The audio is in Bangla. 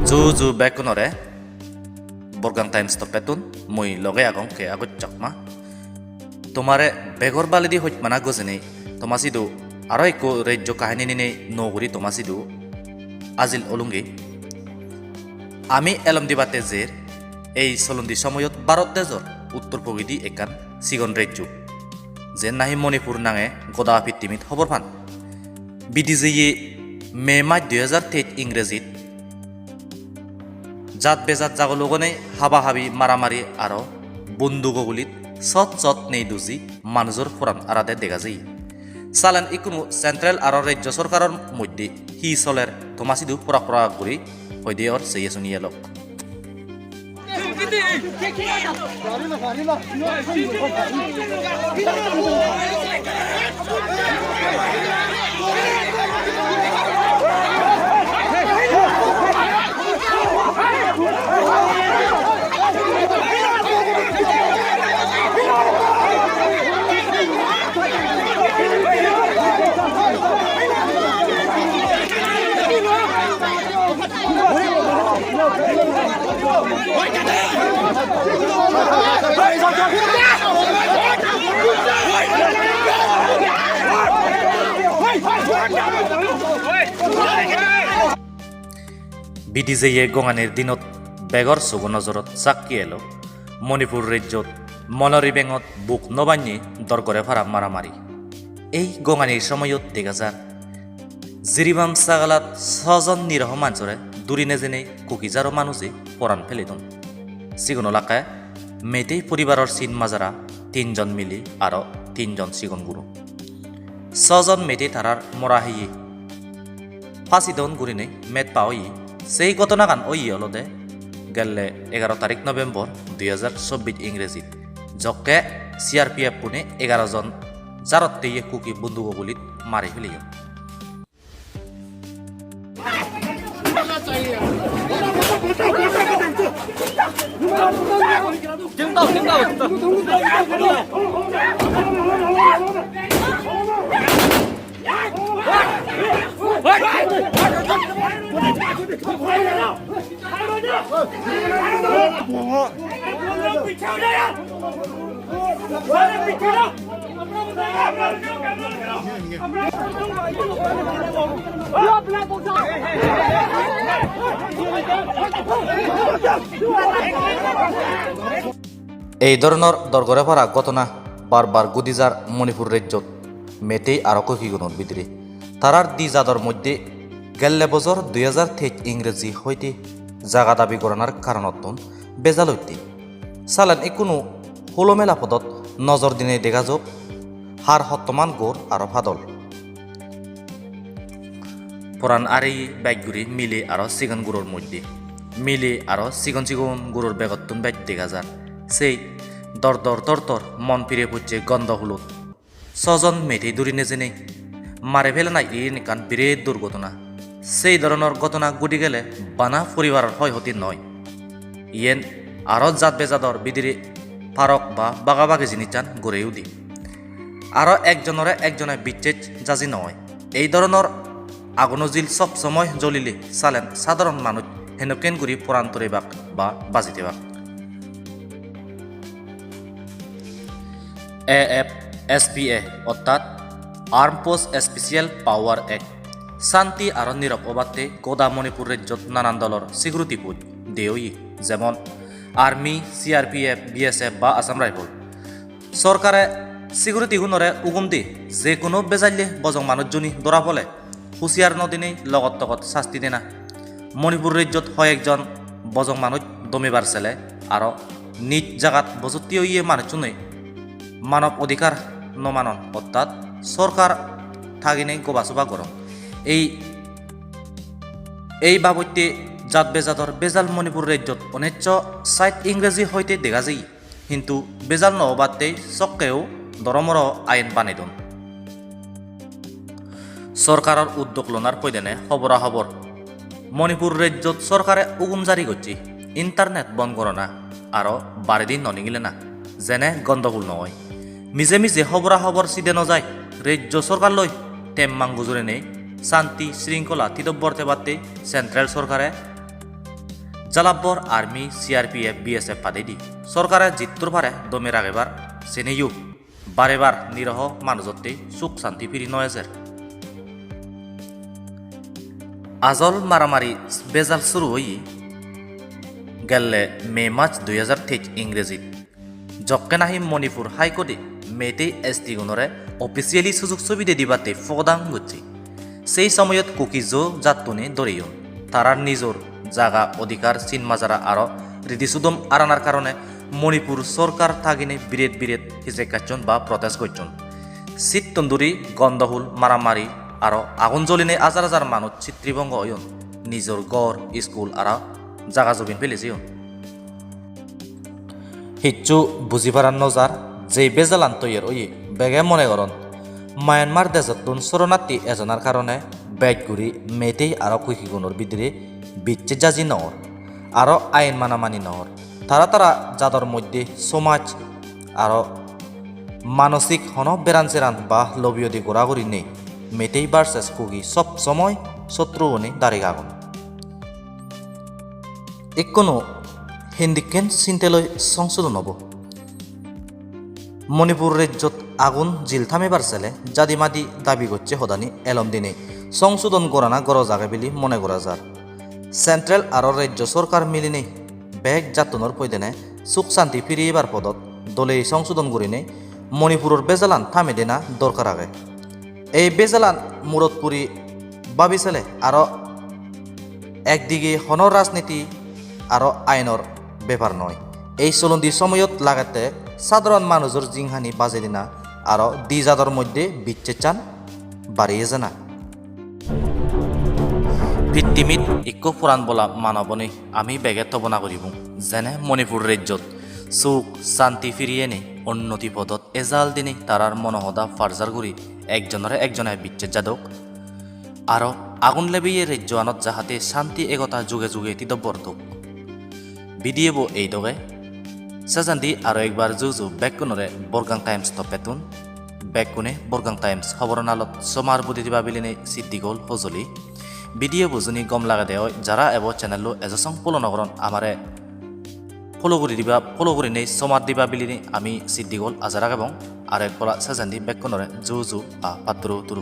Ju bekunore Borgang Times to petun mui loge agong ke agut chakma তোমারে বেগর বালিদি হইত মানা গজেনে তোমাসিদু আরো একো রাজ্য কাহিনী নিনে নগরী তোমাসিদু আজিল অলুঙ্গি আমি এলম দিবাতে জের এই সলন্দি সময়ত ভারত দেশর উত্তর পগিদি একান সিগন রাজ্য যে নাহি মণিপুর নাঙে গদা ভিত্তিমিত খবর ফান বিডিজে মে মাস 2023 ইংরেজিত জাত বেজাত জাগলগনে হাবাহাবি মারামারি আরো বন্দুকগুলিত সৎ নেই দুজি মানুষের ফোরান আরাদে দেখা যায় সালান ইকুনো সেন্ট্রাল আর রাজ্য সরকারের মধ্যে হি চলের তোমাসিদু পুরা করে হইদে ওর সেই শুনিয়ে লোক বিডিজে গঙানির দিনত বেগর সুগো নজরত চাকি এলো মণিপুর রাজ্যত মনরি বেঙত বুক নবান্যে দরগরে ফারা মারামারি এই গঙানির সময়ত দেখা যার জিরিবাম সাগালাত 6 জন নিরহ মানুষরে দূরিনে জেনে কুকিজারো মানুষে পরাণ ফেলিদন সিগুন এলাকায় মেতেই পরিবারের চিন মাজারা 3 জন মিলি আরো 3 জন সিগুন গুরু 6 জন মেতে তারার মরা হইয়ে ফাঁসিদন গুরিনে মেট পাওয়ি সেই ঘটনাগান ওই অলদে গেলে 11 তারিখ নভেম্বর 2024 ইংরেজিত যকে CRPF পুনে 11 জন জারতে কুকি বন্দুক গুলিত মারি ফেলিয়ে এই ধরনের দরগরে ফারা ঘটনা বারবার গুদিজার মণিপুর রাজ্যত মেতেই আরো কহিগুণর ভিতরে তারার দিজাদর মধ্যে গেল্লে বছর 2023 ইংরেজি হইতে জাগা দাবি করানোর কারণত বেজাল হইতে সালান কোনো হোলোমেলা পদত নজর দিনে দেখা যাক হার হত্তমান গোর আরো ফাদল পুরান আর এই বাইকগুড়ি মিলে আরো সিগন গুড়োর মধ্যে মিলে আরো সিগন গুড়োর বেগত্তন বাইক দেখা যার সেই দর মন ফিরে পড়ছে গন্ধ হলুদ 6 জন মেঠে দূরিনে জেনে মারে ফেলে নাই এই নিকান বিরেট দুর্ঘটনা সেই ধরনের ঘটনা ঘটে গেলে বানা পরিবারের হয় হতে নয় ইয়েন আরো জাত বেজাদর বিদিরে ফারক বা বাগাবাগি জিনিস চান গড়েও দি আরো একজনে বিচ্ছেদ জাজি নয় এই ধরনের আগুনজিল সব সময় জ্বলিলে চালেন সাধারণ মানুষ হেনকেন গুড়ি পুরান্তরে বাক বা বাজিতে বাক AFSPA অর্থাৎ আর্ম ফোর্স স্পেশাল পাওয়ার অ্যাক্ট শান্তি আর নীরব অবাধে গোদা মণিপুর রাজ্যত নানান দলর সিকিউরিটি পুজ দেওয়ি যেমন আর্মি CRPF BSF বা আসাম রাইফল সরকারে সিকিউরিটি গুণরে উগুম দি যে কোনো বেজাইলে বজং মানুষজনী ধরা ফলে হুঁশিয়ার নদিনেই লগত তকত শাস্তি দেনা মণিপুর রাজ্যত হয় একজন বজং মানুষ দমিবার ছেলে আর নিজ জাগাত বসতি ইয়ে মানুষজনে মানব অধিকার নমানন অর্থাৎ সরকার থাগিনে গোবাসোবা গরম এই বাবদে জাত বেজাদর বেজাল মণিপুর রাজ্যত 1960 ইংরেজি হইতে দেখা যায় কিন্তু বেজাল নবাদে চক্কেও দরমর আইন বানাইদন সরকারের উদ্যোগ লনার পৈদেনে খবরাখবর মণিপুর রাজ্যত সরকারে উগুম জারি করছে ইন্টারনেট বন্ধ করনা আরো বারেদিন ননিগিলে না যেনে গন্ধগোল নহয় মিজে মিজে খবরাখবর সিদে নযায় রাজ্য সরকার লই টেম্মাং গুজরে নেই শান্তি শৃঙ্খলা তিতব্বরতে বাদতে সেন্ট্রাল সরকারে জালাব্বর আর্মি সিআরপিএফ বিএসএফ পাদে দি সরকারে জিত্তুর পারে দমে রাখেবার সেনেইও বারেবার নিরহ মানুষতে সুখ শান্তি ফিরি নয়েছের আজল মারামারি বেজাল শুরু হই গেলে মে মার্চ 2023 ইংরেজিত জক্কে নাহি মণিপুর হাইকোর্টে মেতেই এসটি গুণরে অফিসিয়ালি সুযোগ সুবিধা দিবাতে ফদাং গুছি সেই সময়ত কুকিজো জাতুনে দরিয়ন তারার নিজর জাগা অধিকার চিনমাজারা আরো রীতিসুদম আরানার কারণে মণিপুর সরকার থাগিনে বিরেট বিরেট হিসে কাচ্ছন বা প্রটেস্ট করছন শীত তন্দুরি গন্ধহুল মারামারি আরো আগুন জ্বলিনে হাজার হাজার মানুষ চিত্রিভঙ্গ হইন নিজর গড় স্কুল আরা জাগা জবিন ফেলেছিয়ন হিচ্ছু বুঝি পারান নজার যে বেজালান তৈয়ের ওই বেগে মনে করন মায়ানমার দেশতুন শরণার্থী এজনার কারণে বেগগুড়ি মেতেই আরো কুকিগুণর বিদ্রে বিচ্ছে জাজি নহর আরো আইন মানামানি নহর তারা যাদর মধ্যে সমাজ আরো মানসিক হন বেরান চেরান বা লবিয়দি গোড়াগড়ি নেই মেতেই ভার্সেস কুকি সব সময় শত্রু হনে দাঁড়িয়ে আগুন একনো হিন্দিকেন চিন্তেলৈ সংশোধন হব মণিপুর রাজ্যত আগুন জিল থামিবার ছেলে জাদিমাদি দাবি করছে হদানি এলম দিনে সংশোধন করানা গরজ আগে বলি মনে করা যার সেন্ট্রাল আর রাজ্য সরকার মিলিনে বেগ জাতনের পৈদেনে সুখ শান্তি ফিরিয়েবার পদত দলে সংশোধন করিনে মণিপুরের বেজালান থামে দেনা দরকার আগে এই বেজালান মুরতপুরি ভাবিছিলে আরো একদিকে হনর রাজনীতি আরো আইনর ব্যাপার নয় এই চলন্দি সময়ত লাগাতে সাধারণ মানুষের জিংহানি বাজে দিনা আরো দ্বিজাদর মধ্যে বিচ্ছে চান বাড়িয়ে জানা ভিত্তিমিত ইকো পুরাণ বলা মানবনে আমি বেগে তবনা করিব যেনে মণিপুর রাজ্যত সুখ শান্তি ফিরিয়ে নে উন্নতি পদত এজাল দিনে তারার মনহদা ফার্জার গুড়ি একজনে বিচ্ছে যাদক আরো আগুন লেবিয়ে রাজ্য আনত যাহাতে শান্তি একতা যুগে যুগে তিদব্বর্তক বিডিএব এই দগে সেজান্দি আরো একবার জুজু বেকুনরে বরগাং টাইমস তপেতুন বেকুনে বরগাং টাইমস খবরন আলত সমার বুদ্ধি দিবা বিলিনে সিদ্ধি গল হজলি বিডিএ বুজুনি গম লাগা দেয় যারা এব চ্যানেল এজসং ফলো নগরন আমারে ফলো করে নেই সমার দিবা বিলিনে আমি সিদ্ধি গল আজারাগ এবং আর এক সেজান্দি বেকুনরে জুজু পাত্র তুরু